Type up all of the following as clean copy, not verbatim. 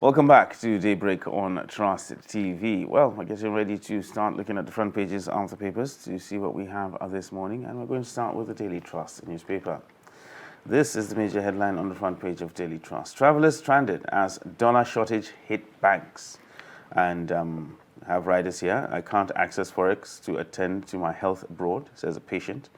Welcome back to Daybreak on Trust TV. Well, we're getting ready to start looking at the front pages of the papers to see what we have this morning, and we're going to start with the Daily Trust newspaper. This is the major headline on the front page of Daily Trust. Travelers stranded as dollar shortage hit banks. And have riders here. I can't access Forex to attend to my health abroad, says a patient.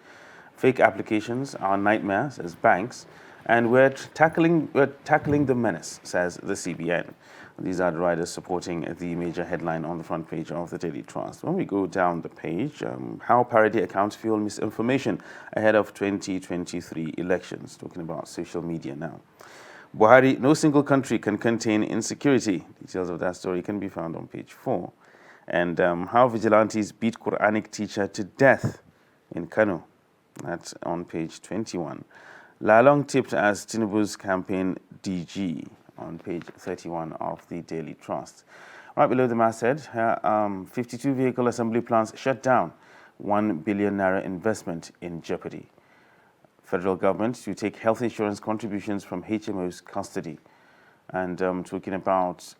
Fake applications are a nightmare, says banks. And we're tackling the menace, says the CBN. These are the riders supporting the major headline on the front page of the Daily Trust. When we go down the page, how parody accounts fuel misinformation ahead of 2023 elections. Talking about social media now. Buhari, no single country can contain insecurity. Details of that story can be found on page 4. And how vigilantes beat Quranic teacher to death in Kano. That's on page 21. Lalong tipped as Tinubu's campaign DG on page 31 of the Daily Trust. Right below the masthead, 52 vehicle assembly plants shut down. 1 billion naira investment in jeopardy. Federal government to take health insurance contributions from HMO's custody. And talking about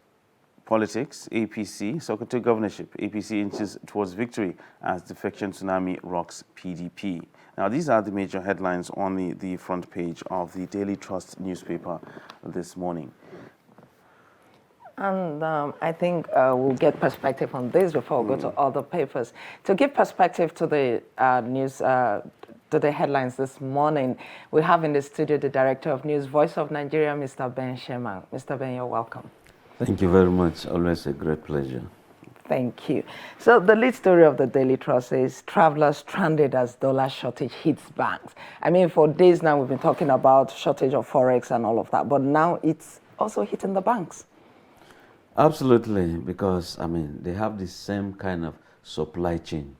politics, APC, Sokoto governorship, APC inches towards victory as defection tsunami rocks PDP. Now, these are the major headlines on the front page of the Daily Trust newspaper this morning. And I think we'll get perspective on this before we go to other papers. To give perspective to the news, to the headlines this morning, we have in the studio the Director of News, Voice of Nigeria, Mr. Ben Sheman. Mr. Ben, you're welcome. Thank you very much. Always a great pleasure. Thank you. So the lead story of the Daily Trust is travelers stranded as dollar shortage hits banks. I mean, for days now we've been talking about shortage of Forex and all of that, but now it's also hitting the banks. Absolutely, because, I mean, they have the same kind of supply chain.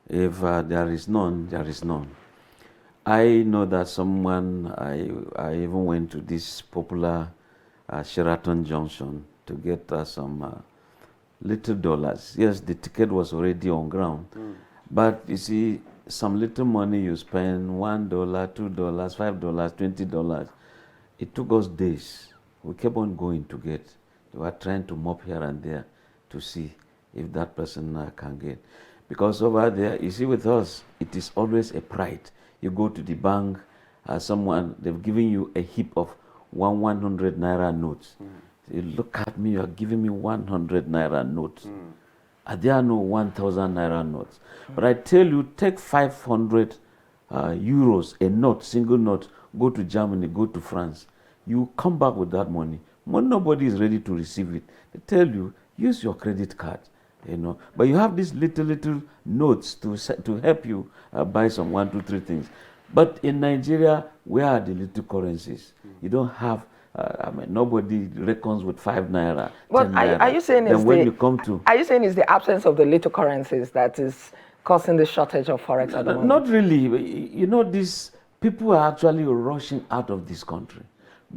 If there is none, there is none. I know that I even went to this popular Sheraton Junction to get some little dollars. Yes, the ticket was already on ground. But you see, some little money you spend, $1, $2, $5, $20, it took us days. We kept on going to get. We were trying to mop here and there to see if that person can get. Because over there, you see, with us, it is always a pride. You go to the bank, they've given you a heap of 100 naira notes. You look at me, you are giving me 100 naira notes. There are no 1,000 naira notes. But I tell you, take 500 euros, a note, single note, go to Germany, go to France. You come back with that money. Nobody is ready to receive it. They tell you, use your credit card. But you have these little notes to help you buy some 1, 2, 3 things. But in Nigeria, where are the little currencies? You don't have. Nobody reckons with 5 naira. But are you saying are you saying it's the absence of the little currencies that is causing the shortage of Forex at the moment? Not really. These people are actually rushing out of this country.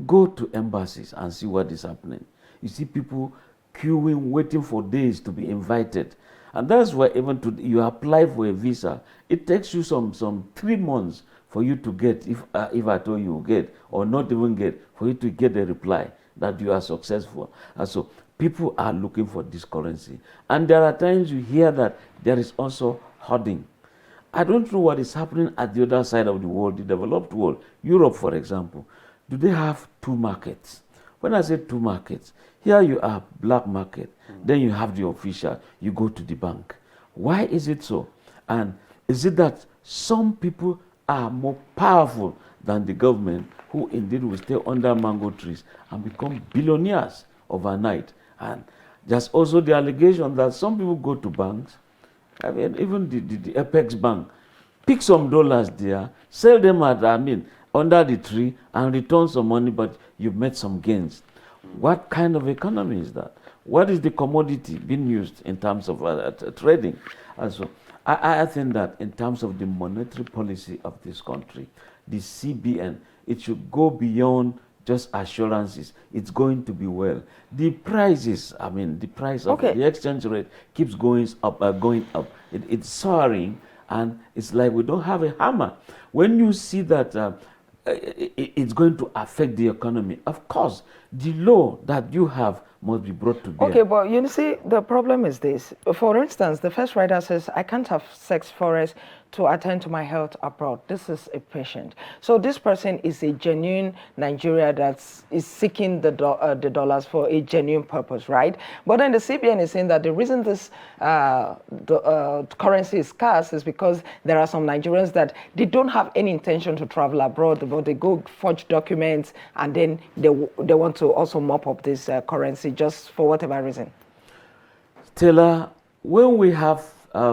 Go to embassies and see what is happening. You see people queuing, waiting for days to be invited. And that's why even you apply for a visa, it takes you some 3 months for you to get, if at all you get, or not even get, for you to get a reply that you are successful. And so people are looking for this currency. And there are times you hear that there is also hoarding. I don't know what is happening at the other side of the world, the developed world. Europe, for example, do they have 2 markets? When I say 2 markets, here you have black market, then you have the official, you go to the bank. Why is it so? And is it that some people are more powerful than the government, who indeed will stay under mango trees and become billionaires overnight? And there's also the allegation that some people go to banks, I mean, even the Apex Bank, pick some dollars there, sell them under the tree and return some money, but you've made some gains. What kind of economy is that? What is the commodity being used in terms of trading? And so I think that in terms of the monetary policy of this country, the CBN, it should go beyond just assurances. It's going to be well. The prices, the price of the exchange rate keeps going up. It's soaring, and it's like we don't have a hammer. When you see that it's going to affect the economy, of course, the law that you have must be brought to bear. Okay, but you see, the problem is this. For instance, the first rider says, I can't have sex forex to attend to my health abroad. This is a patient. So this person is a genuine Nigeria is seeking the dollars for a genuine purpose, right? But then the CBN is saying that the reason this currency is scarce is because there are some Nigerians that they don't have any intention to travel abroad, but they go forge documents and then they want to also mop up this currency just for whatever reason. Stella, when we have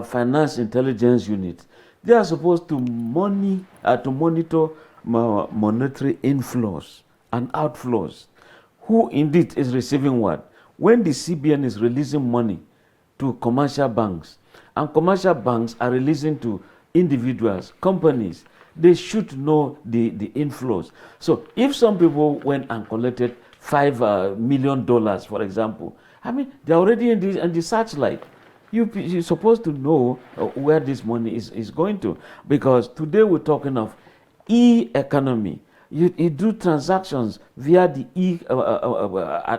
finance intelligence unit, they are supposed to monitor monetary inflows and outflows. Who indeed is receiving what? When the CBN is releasing money to commercial banks, and commercial banks are releasing to individuals, companies, they should know the inflows. So if some people went and collected $5 million, for example, I mean, they're already in the searchlight. You're supposed to know where this money is going to, because today we're talking of e-economy. You do transactions via the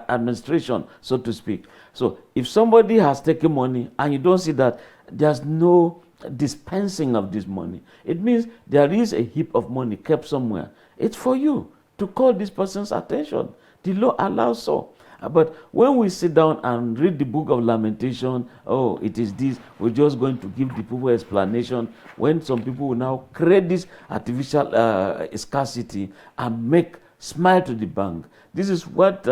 administration, so to speak. So if somebody has taken money and you don't see that there's no dispensing of this money, it means there is a heap of money kept somewhere. It's for you to call this person's attention. The law allows so. But when we sit down and read the book of Lamentation, oh, it is this, we're just going to give the people explanation, when some people will now create this artificial scarcity and make smile to the bank. This is what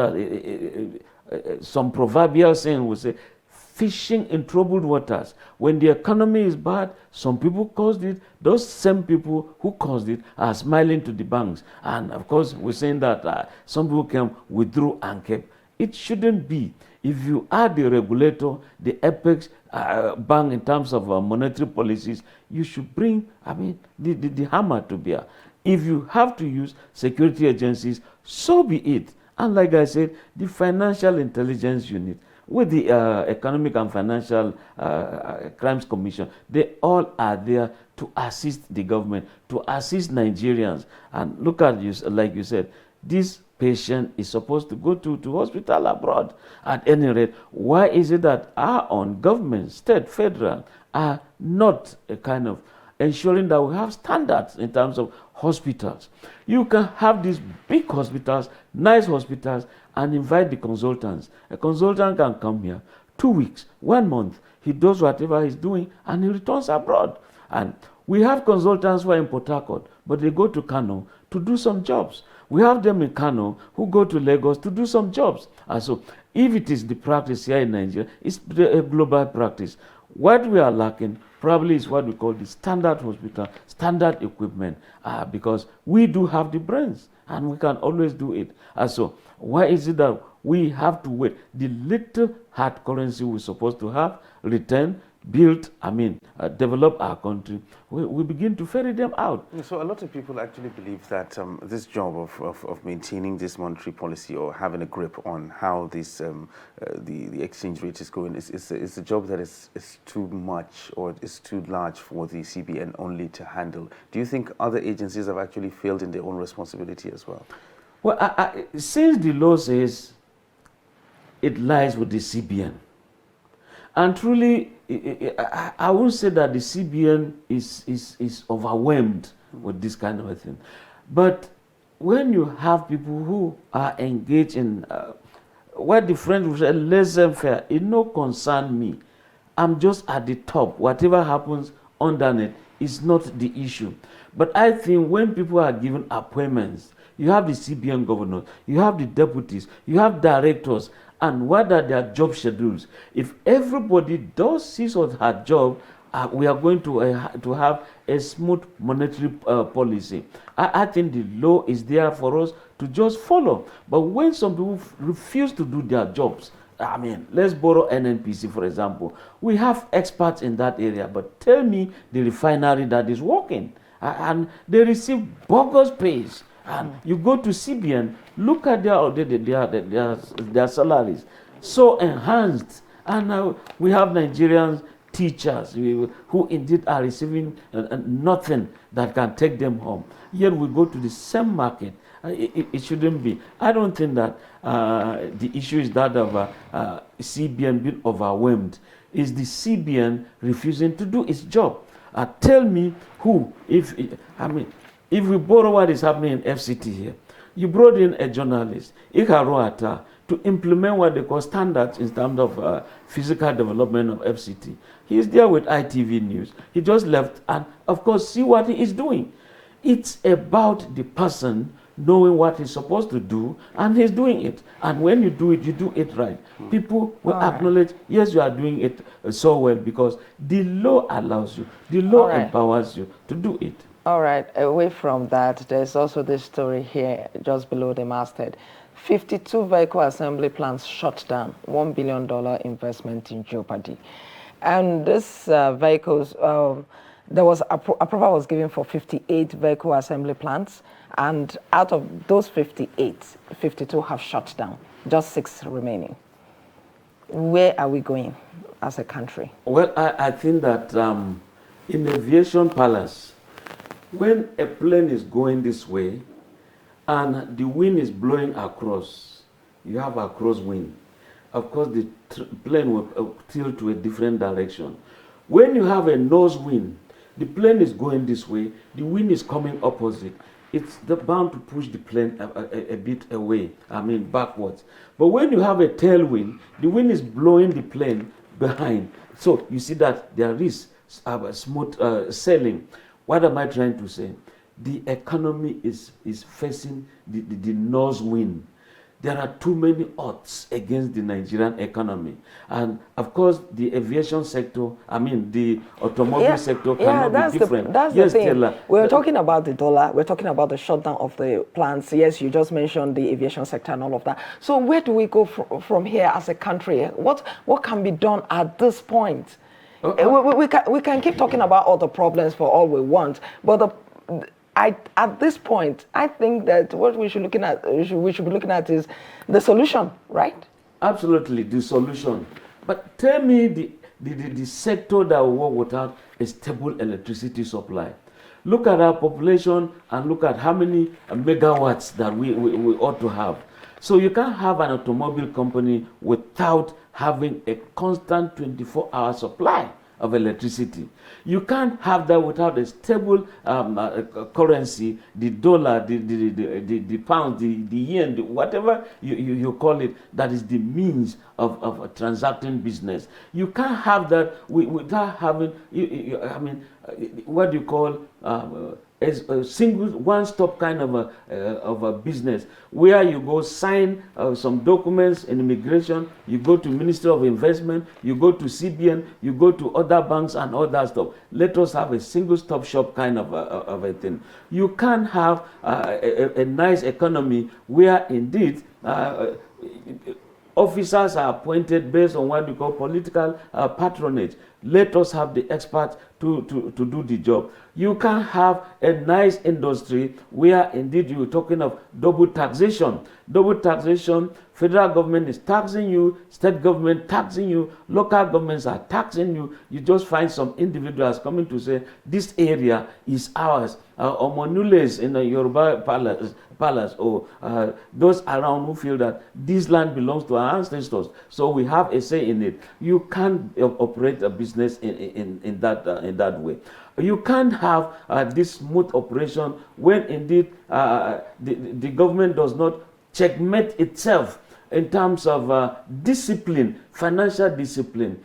some proverbial saying will say, fishing in troubled waters. When the economy is bad, some people caused it. Those same people who caused it are smiling to the banks. And of course, we're saying that some people can withdraw and keep. It shouldn't be. If you are the regulator, the apex bank in terms of monetary policies, you should bring, the hammer to bear. If you have to use security agencies, so be it. And like I said, the Financial Intelligence Unit with the Economic and Financial Crimes Commission, they all are there to assist the government, to assist Nigerians. And look at you, like you said, this patient is supposed to go to hospital abroad. At any rate, why is it that our own government, state, federal, are not a kind of ensuring that we have standards in terms of hospitals? You can have these big hospitals, nice hospitals, and invite the consultants. A consultant can come here 2 weeks, 1 month. He does whatever he's doing and he returns abroad. And we have consultants who are in Port Harcourt, but they go to Kano to do some jobs. We have them in Kano who go to Lagos to do some jobs. And so if it is the practice here in Nigeria, it's a global practice. What we are lacking probably is what we call the standard hospital, standard equipment, because we do have the brains and we can always do it. And so why is it that we have to wait? The little hard currency we're supposed to have, return, build, develop our country, we begin to ferry them out. So a lot of people actually believe that this job of maintaining this monetary policy or having a grip on how this the exchange rate is going is a job that is too much or is too large for the CBN only to handle. Do you think other agencies have actually failed in their own responsibility as well? Well, since the law says it lies with the CBN, and truly, I won't say that the CBN is overwhelmed with this kind of a thing. But when you have people who are engaged in what the French would say, laissez-faire, it no concern me. I'm just at the top. Whatever happens underneath is not the issue. But I think when people are given appointments, you have the CBN governors, you have the deputies, you have directors, and what are their job schedules? If everybody does his or her job, we are going to have a smooth monetary policy. I think the law is there for us to just follow. But when some people refuse to do their jobs, let's borrow NNPC, for example. We have experts in that area, but tell me the refinery that is working. And they receive bogus pays. And you go to CBN, look at their salaries, so enhanced. And now we have Nigerian teachers who indeed are receiving nothing that can take them home. Yet we go to the same market It shouldn't be. I don't think that the issue is that of CBN being overwhelmed. Is the CBN refusing to do its job? Tell me who, if we borrow what is happening in FCT here, you brought in a journalist, Ikaruata, to implement what they call standards in terms of physical development of FCT. He is there with ITV News. He just left, and of course, see what he is doing. It's about the person knowing what he's supposed to do, and he's doing it. And when you do it right. People will acknowledge, yes, you are doing it so well, because the law allows you, the law empowers you to do it. All right, away from that, there's also this story here just below the masthead. 52 vehicle assembly plants shut down, $1 billion investment in jeopardy. And this vehicles, there was approval was given for 58 vehicle assembly plants, and out of those 58, 52 have shut down, just 6 remaining. Where are we going as a country? Well, I think that in aviation palace, when a plane is going this way and the wind is blowing across, you have a crosswind. Of course, the plane will tilt to a different direction. When you have a nose wind, the plane is going this way, the wind is coming opposite. It's bound to push the plane a bit away, backwards. But when you have a tailwind, the wind is blowing the plane behind. So you see that there is smooth sailing. What am I trying to say? The economy is facing the nose wind. There are too many odds against the Nigerian economy. And of course, the aviation sector, the automobile sector cannot be different. That's the thing. Stella, we're talking about the dollar. We're talking about the shutdown of the plants. Yes, you just mentioned the aviation sector and all of that. So where do we go from here as a country? What can be done at this point? We can keep talking about all the problems for all we want, but at this point, I think that what we should be looking at is the solution, right? Absolutely, the solution. But tell me the sector that will work without a stable electricity supply. Look at our population and look at how many megawatts that we ought to have. So you can't have an automobile company without having a constant 24-hour supply of electricity. You can't have that without a stable currency, the dollar, the pound, the yen, whatever you call it, that is the means of transacting business. You can't have that without having, what do you call a single one-stop kind of a business where you go sign some documents in immigration, you go to Ministry of Investment, you go to CBN, you go to other banks and all that stuff. Let us have a single-stop shop kind of a thing. You can't have a nice economy where indeed officers are appointed based on what we call political patronage. Let us have the experts to do the job. You can have a nice industry where indeed you're talking of double taxation. Double taxation, federal government is taxing you, state government taxing you, local governments are taxing you. You just find some individuals coming to say, this area is ours. Omonules in the Yoruba palace or those around who feel that this land belongs to our ancestors, so we have a say in it. You can't operate a business in that way. You can't have this smooth operation when indeed the government does not checkmate itself in terms of discipline, financial discipline.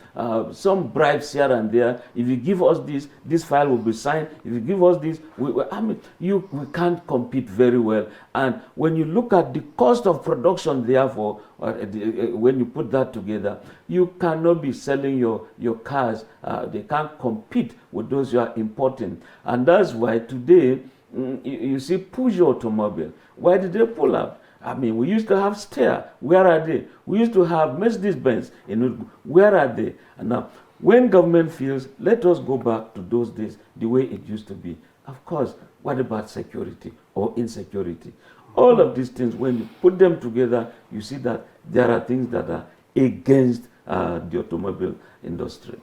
Some bribes here and there. If you give us this file will be signed. If you give us this, we can't compete very well. And when you look at the cost of production, therefore, when you put that together, you cannot be selling your cars. They can't compete with those you are importing. And that's why today, you see Peugeot automobile. Why did they pull up? We used to have Steyr. Where are they? We used to have Mercedes-Benz. Where are they? And now, when government feels, let us go back to those days, the way it used to be. Of course, what about security or insecurity? All of these things, when you put them together, you see that there are things that are against the automobile industry.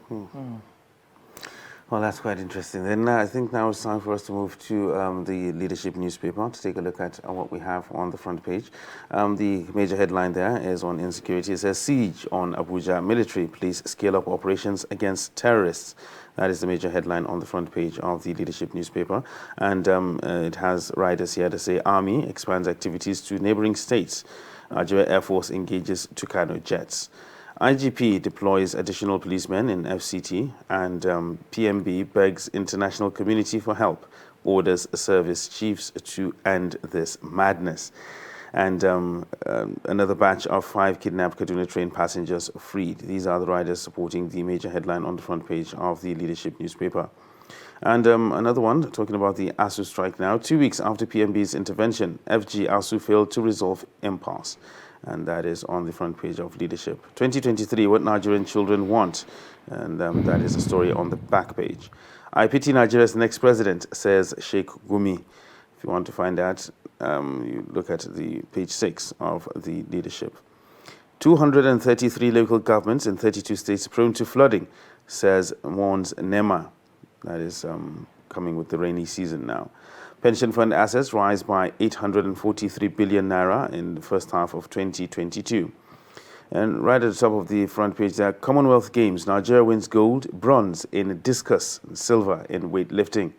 Well, that's quite interesting. Then I think now it's time for us to move to the leadership newspaper to take a look at what we have on the front page. The major headline there is on insecurity. It says, siege on Abuja, military police scale up operations against terrorists. That is the major headline on the front page of the leadership newspaper. And it has riders here to say, Army expands activities to neighboring states. Nigeria Air Force engages Tucano jets. IGP deploys additional policemen in FCT, and PMB begs international community for help, orders service chiefs to end this madness. And another batch of 5 kidnapped Kaduna train passengers freed. These are the riders supporting the major headline on the front page of the leadership newspaper. And another one, talking about the ASU strike now. 2 weeks after PMB's intervention, FG ASU failed to resolve impasse. And that is on the front page of leadership. 2023, what Nigerian children want. And that is a story on the back page. I pity Nigeria's next president, says Sheikh Gumi. If you want to find that, you look at the page 6 of the leadership. 233 local governments in 32 states prone to flooding, says warns NEMA. That is coming with the rainy season now. Pension fund assets rise by 843 billion naira in the first half of 2022. And right at the top of the front page there, Commonwealth Games, Nigeria wins gold, bronze in discus, silver in weightlifting.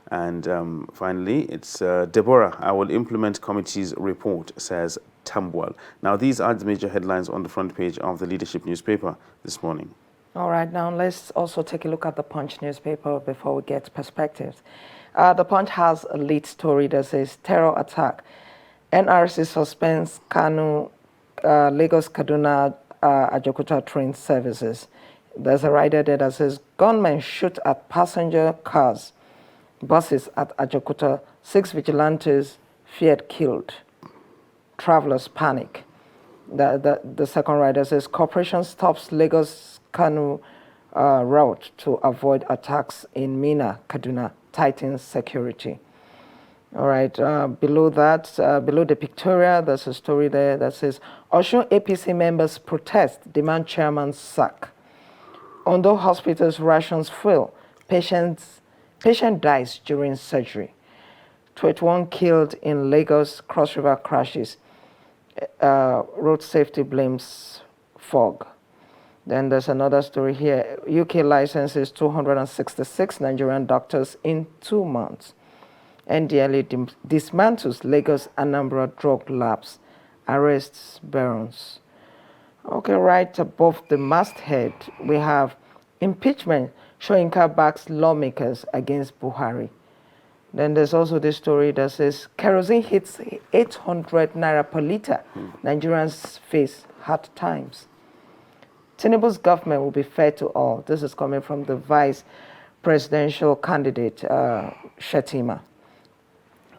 And finally, it's Deborah, I will implement committee's report, says Tambwal. Now, these are the major headlines on the front page of the leadership newspaper this morning. All right, now let's also take a look at the Punch newspaper before we get perspectives. The Punch has a lead story that says terror attack. NRC suspends Kanu, Lagos, Kaduna, Ajaokuta train services. There's a rider there that says gunmen shoot at passenger cars, buses at Ajaokuta. 6 vigilantes feared killed. Travelers panic. The second rider says corporation stops Lagos Kanu route to avoid attacks in Mina, Kaduna. Tightens security. All right, below that, below the pictorial, there's a story there that says, Osun APC members protest, demand chairman sack. Ondo hospitals rations fuel, patient dies during surgery. 21 killed in Lagos Cross River crashes. Road safety blames fog. Then there's another story here. UK licenses 266 Nigerian doctors in 2 months. NDLA dismantles Lagos Anambra drug labs, arrests barons. Okay, right above the masthead, we have impeachment. Soyinka backs lawmakers against Buhari. Then there's also this story that says kerosene hits 800 naira per liter. Nigerians face hard times. Tinubu's government will be fair to all. This is coming from the vice presidential candidate, Shetima.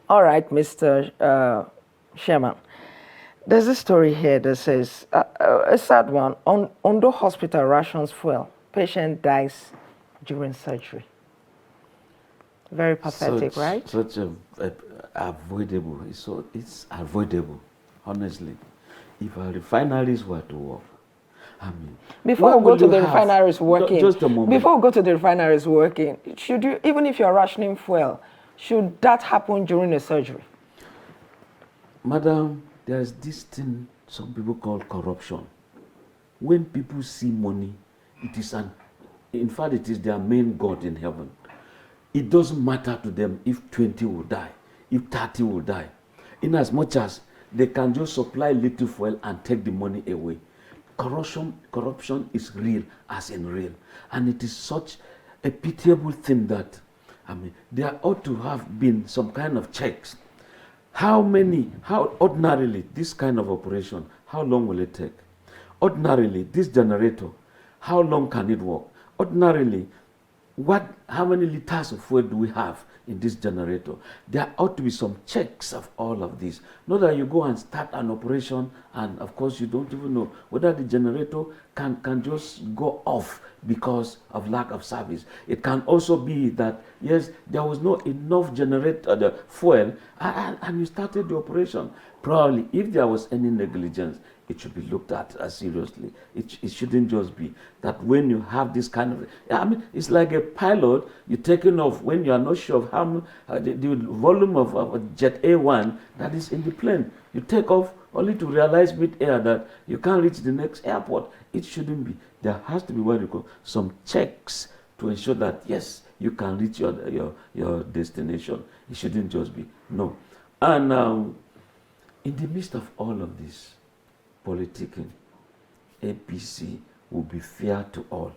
All right, Mr. Sherman. There's a story here that says, a sad one, Ondo hospital rations fuel. Patient dies during surgery. Very pathetic, right? Such avoidable. It's avoidable, honestly. If our refineries were to work, I mean, before we go to the refineries working, just a moment. Before we go to the refineries working, should you, even if you're rationing fuel, should that happen during a surgery? Madam, there's this thing some people call corruption. When people see money, it is in fact, it is their main God in heaven. It doesn't matter to them if 20 will die, if 30 will die. In as much as they can just supply little fuel and take the money away. Corruption is real, as in real. And it is such a pitiable thing that, I mean, there ought to have been some kind of checks. How ordinarily, this kind of operation, how long will it take? Ordinarily, this generator, how long can it work? Ordinarily, how many liters of fuel do we have in this generator? There ought to be some checks of all of this. Not that you go and start an operation and of course you don't even know whether the generator can just go off because of lack of service. It can also be that, yes, there was no enough generator fuel, and you started the operation. Probably, if there was any negligence, it should be looked at seriously. It shouldn't just be that when you have this kind of, I mean, it's like a pilot, you're taking off when you are not sure of how the volume of jet A1 that is in the plane. You take off only to realize mid-air that you can't reach the next airport. It shouldn't be. There has to be what you call some checks to ensure that, yes, you can reach your destination. It shouldn't just be. No. And in the midst of all of this politicking, APC will be fair to all.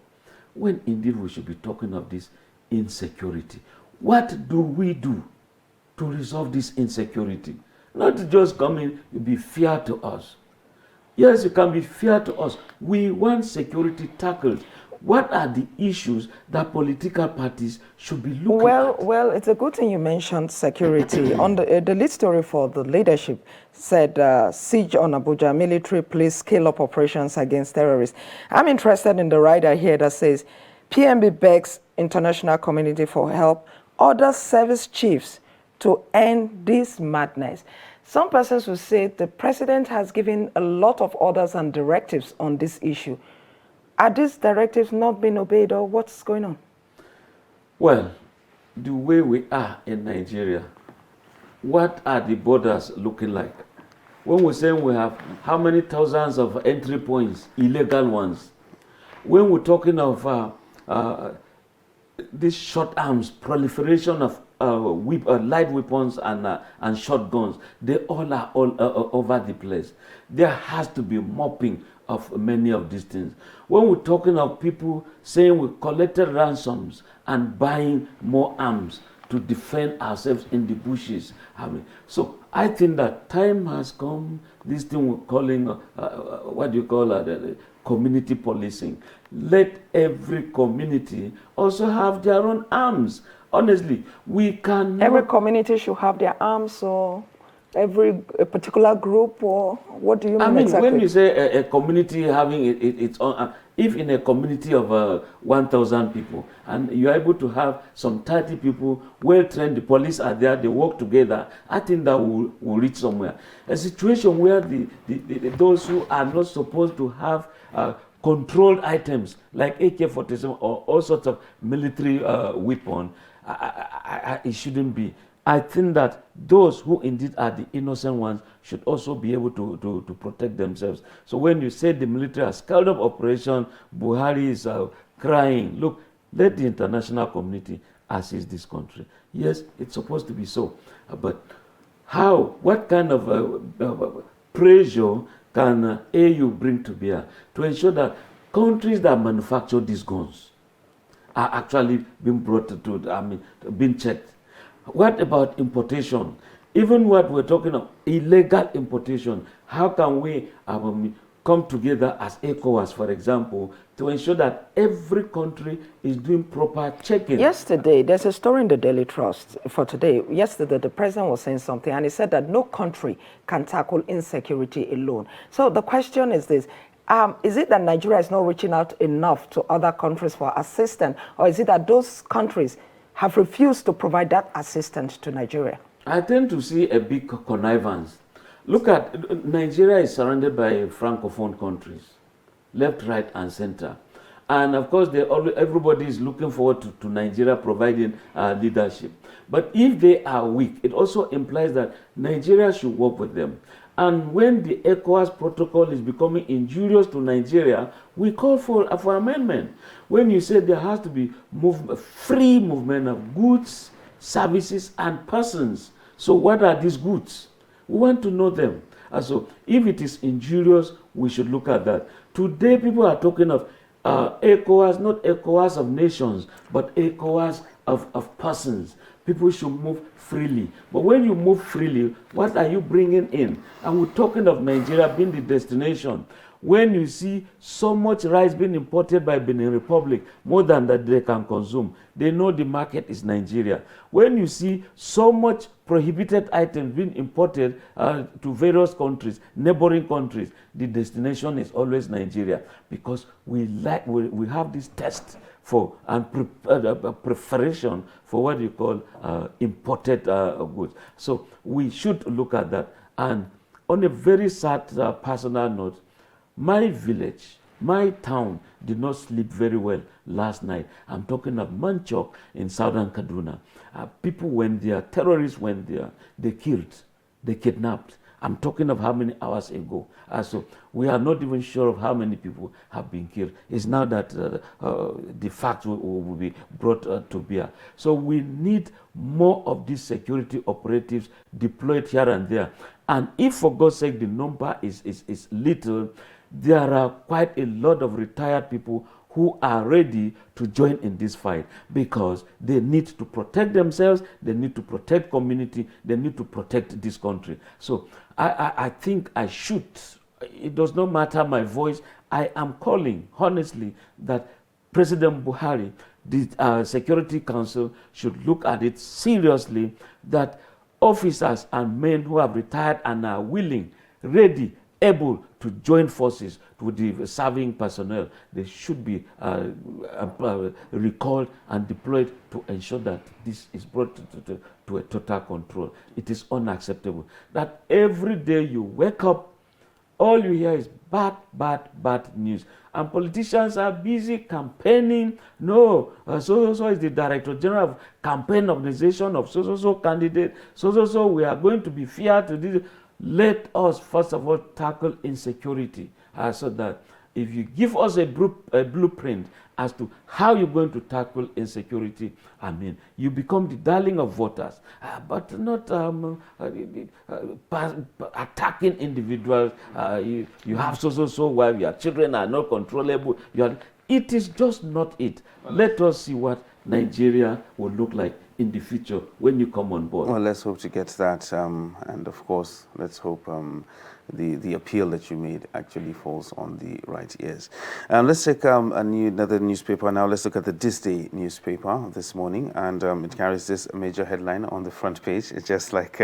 When indeed we should be talking of this insecurity. What do we do to resolve this insecurity? Not to just come in, be fair to us. Yes, you can be fair to us. We want security tackled. What are the issues that political parties should be looking at? Well, it's a good thing you mentioned security. On the lead story for the leadership said siege on Abuja, military police scale up operations against terrorists. I'm interested in the rider here that says PMB begs international community for help, orders service chiefs to end this madness. Some persons will say the president has given a lot of orders and directives on this issue. Are these directives not being obeyed, or what's going on? Well, the way we are in Nigeria, what are the borders looking like? When we say we have how many thousands of entry points, illegal ones, when we're talking of these short arms, proliferation of light weapons and shotguns, they all are over the place. There has to be mopping of many of these things. When we're talking of people saying we collected ransoms and buying more arms to defend ourselves in the bushes, so I think that time has come. This thing we're calling what do you call it? Community policing. Let every community also have their own arms. Honestly, we can. Every community should have their arms, or a particular group, or what do you mean I mean, exactly? when you say a community having its own, if in a community of 1,000 people, and you're able to have some 30 people, well-trained, the police are there, they work together, I think that will reach somewhere. A situation where those who are not supposed to have controlled items like AK-47 or all sorts of military weapon, it shouldn't be. I think that those who indeed are the innocent ones should also be able to protect themselves. So when you say the military has scaled up operation, Buhari is crying, look, let the international community assist this country. Yes, it's supposed to be so. But how, what kind of pressure can AU bring to bear to ensure that countries that manufacture these guns are actually being brought to, being checked? What about importation? Even what we're talking of, illegal importation, how can we come together as ECOWAS, for example, to ensure that every country is doing proper checking? Yesterday, there's a story in the Daily Trust for today. Yesterday, the president was saying something, and he said that no country can tackle insecurity alone. So the question is this. Is it that Nigeria is not reaching out enough to other countries for assistance, or is it that those countries have refused to provide that assistance to Nigeria? I tend to see a big connivance. Look at, Nigeria is surrounded by francophone countries, left, right, and center. And of course, everybody is looking forward to Nigeria providing leadership. But if they are weak, it also implies that Nigeria should work with them. And when the ECOWAS protocol is becoming injurious to Nigeria, we call for amendment. When you say there has to be free movement of goods, services, and persons. So what are these goods? We want to know them. And so if it is injurious, we should look at that. Today, people are talking of ECOWAS, not ECOWAS of nations, but ECOWAS of persons. People should move freely. But when you move freely, what are you bringing in? And we're talking of Nigeria being the destination. When you see so much rice being imported by Benin Republic, more than that they can consume, they know the market is Nigeria. When you see so much prohibited items being imported to various countries, neighboring countries, the destination is always Nigeria, because we have this test for and preparation for what you call imported goods. So we should look at that. And on a very sad personal note, my village, my town did not sleep very well last night. I'm talking of Manchok in southern Kaduna. People went there, terrorists went there, they killed, they kidnapped. I'm talking of how many hours ago. So we are not even sure of how many people have been killed. It's now that the facts will be brought to bear. So we need more of these security operatives deployed here and there. And if, for God's sake, the number is little, there are quite a lot of retired people who are ready to join in this fight, because they need to protect themselves, they need to protect community, they need to protect this country. So I think I should, it does not matter my voice, I am calling honestly that President Buhari, the Security Council should look at it seriously, that officers and men who have retired and are willing, ready, able to join forces with the serving personnel, they should be recalled and deployed to ensure that this is brought to a total control. It is unacceptable that every day you wake up, all you hear is bad news. And politicians are busy campaigning. No, so is the Director General of Campaign Organization of so candidate. So we are going to be fair to this. Let us first of all tackle insecurity, so that if you give us a blueprint as to how you're going to tackle insecurity, I mean, you become the darling of voters, but not attacking individuals. You have so while your children are not controllable. It is just not it. Let us see what Nigeria will look like in the future when you come on board. Well, let's hope to get that, and of course, let's hope the appeal that you made actually falls on the right ears. Let's take another newspaper now. Let's look at the This Day newspaper this morning, and it carries this major headline on the front page. It's just like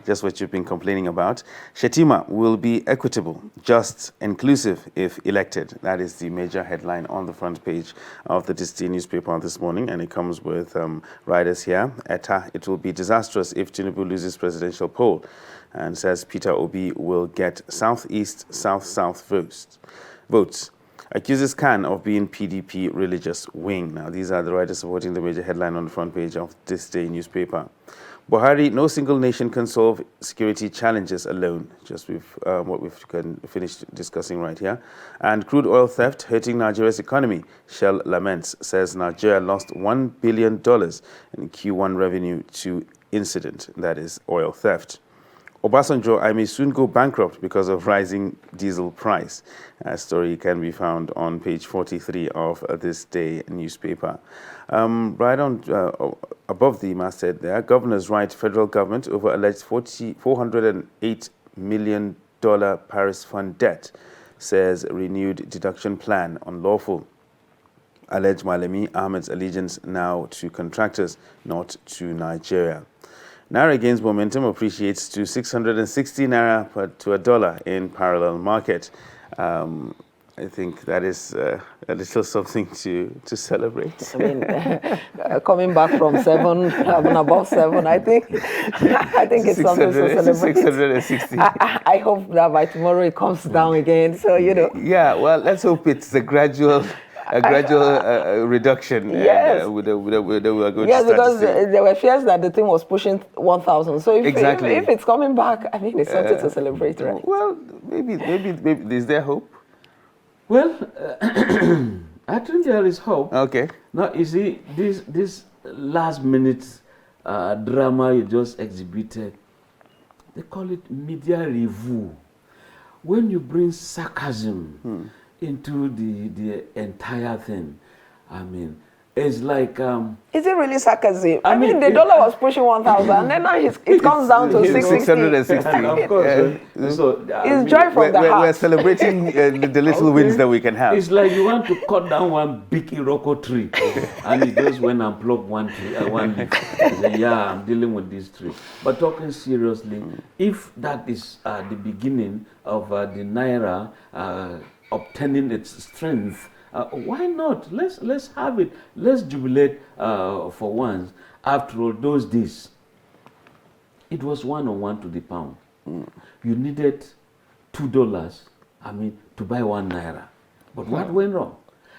just what you've been complaining about. Shetima will be equitable, just, inclusive if elected. That is the major headline on the front page of the This Day newspaper this morning, and it comes with riders here. It will be disastrous if Tinubu loses presidential poll, and says Peter Obi will get Southeast, South votes. Accuses Khan of being PDP religious wing. Now, these are the writers supporting the major headline on the front page of This Day newspaper. Buhari, no single nation can solve security challenges alone. Just what we've finished discussing right here. And crude oil theft hurting Nigeria's economy. Shell laments, says Nigeria lost $1 billion in Q1 revenue to incident, that is oil theft. Obasanjo, I may soon go bankrupt because of rising diesel price. A story can be found on page 43 of This Day newspaper. Right on above the masthead there, governors write federal government over alleged $408 million Paris fund debt, says renewed deduction plan unlawful. Alleged Malemi Ahmed's allegiance now to contractors, not to Nigeria. Naira gains momentum, appreciates to 660 Naira to a dollar in parallel market. I think that is a little something to celebrate. I mean, coming back from 7, above 7, I think it's something to celebrate. 660. I hope that by tomorrow it comes down again. So, you know. Yeah, well, let's hope it's a gradual reduction. Yes. And, we're going yes, to start because to see. there were fears that the thing was pushing 1,000. So if it's coming back, I mean, it's something to celebrate, right? Well, maybe is there hope? Well, I think there is hope. Okay. Now, you see, this last minute drama you just exhibited, they call it media review. When you bring sarcasm into the entire thing, I mean, It's like Is it really sarcasm? I I mean, mean, the dollar was pushing 1,000, and then now it comes down to it's 660. 660. of course. So It's joy from the heart. We're celebrating the little wins that we can have. It's like you want to cut down one big Iroko tree, and you just went and pluck one tree, one leaf. You say, yeah, I'm dealing with this tree. But talking seriously, if that is the beginning of the naira obtaining its strength, why not? Let's have it. Let's jubilate for once. After all those days, it was 1 to the pound. You needed $2, to buy 1 naira. But what went wrong?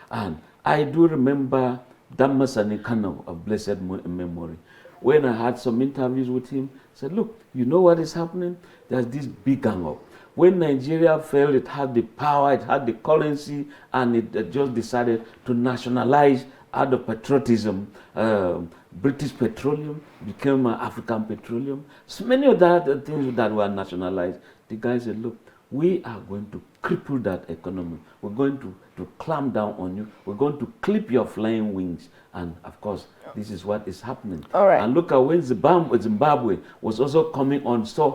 And I do remember Damasani Kano of blessed memory. When I had some interviews with him, said, look, you know what is happening? There's this big gang up. When Nigeria fell, it had the power, it had the currency, and it just decided to nationalize out of patriotism. British Petroleum became African Petroleum. So many of that things that were nationalized. The guy said, look, we are going to cripple that economy. We're going to clamp down on you. We're going to clip your flying wings. And of course, this is what is happening. All right. And look at when Zimbabwe was also coming on so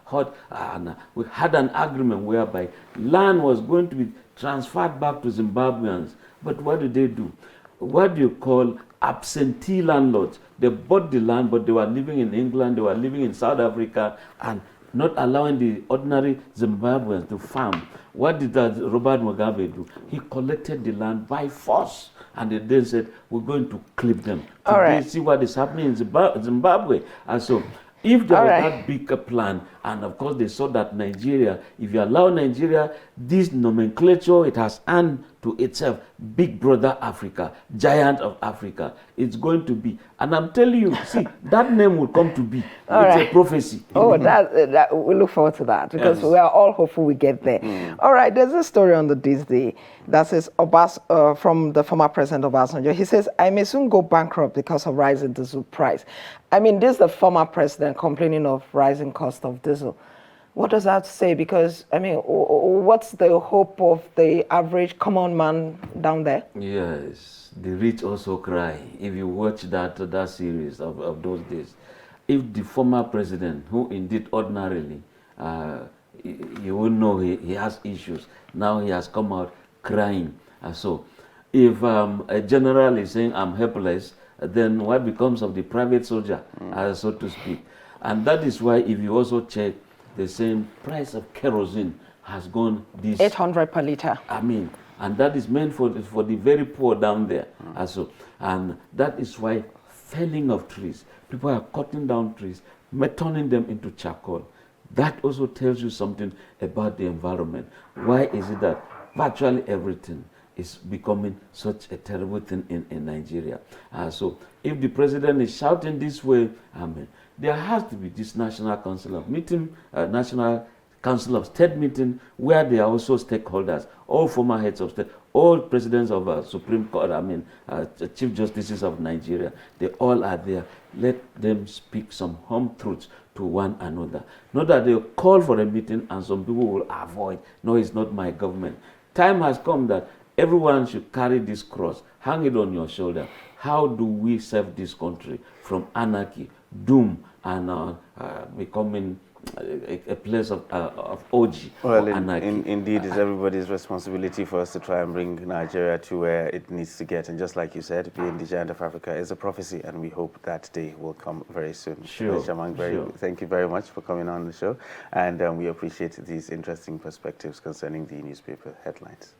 hot. And we had an agreement whereby land was going to be transferred back to Zimbabweans. But what did they do? What do you call absentee landlords? They bought the land, but they were living in England, they were living in South Africa, and not allowing the ordinary Zimbabweans to farm. What did Robert Mugabe do? He collected the land by force, and they then said, we're going to clip them. All right. See what is happening in Zimbabwe. And so, if there All was right. that big plan, and of course they saw that Nigeria, if you allow Nigeria, this nomenclature, it has earned to itself Big Brother Africa, Giant of Africa. It's going to be, and I'm telling you, see, that name will come to be. All it's right. a prophecy. Oh, that we look forward to that because Yes. we are all hopeful we get there. All right, there's a story on the Disney that says from the former president of Obasanjo. He says, I may soon go bankrupt because of rising diesel price. I mean, this is the former president complaining of rising cost of diesel. What does that say? Because, I mean, what's the hope of the average common man down there? Yes, the rich also cry. If you watch that series of those days, if the former president, who indeed ordinarily, you will know he has issues, now he has come out crying. So if a general is saying, I'm helpless, then what becomes of the private soldier, so to speak? And that is why if you also check, the same price of kerosene has gone this 800 per liter. And that is meant for the very poor down there. And that is why felling of trees, people are cutting down trees, turning them into charcoal. That also tells you something about the environment. Why is it that virtually everything is becoming such a terrible thing in Nigeria? So if the president is shouting this way, there has to be this National Council of State meeting where there are also stakeholders, all former heads of state, all presidents of Supreme Court, Chief Justices of Nigeria. They all are there. Let them speak some home truths to one another. Not that they'll call for a meeting and some people will avoid. No, it's not my government. Time has come that everyone should carry this cross, hang it on your shoulder. How do we save this country from anarchy, doom, and becoming a place of orgy? Well, anarchy? Indeed, it's everybody's responsibility for us to try and bring Nigeria to where it needs to get. And just like you said, being the giant of Africa is a prophecy, and we hope that day will come very soon. Sure. Thank you very much for coming on the show, and we appreciate these interesting perspectives concerning the newspaper headlines.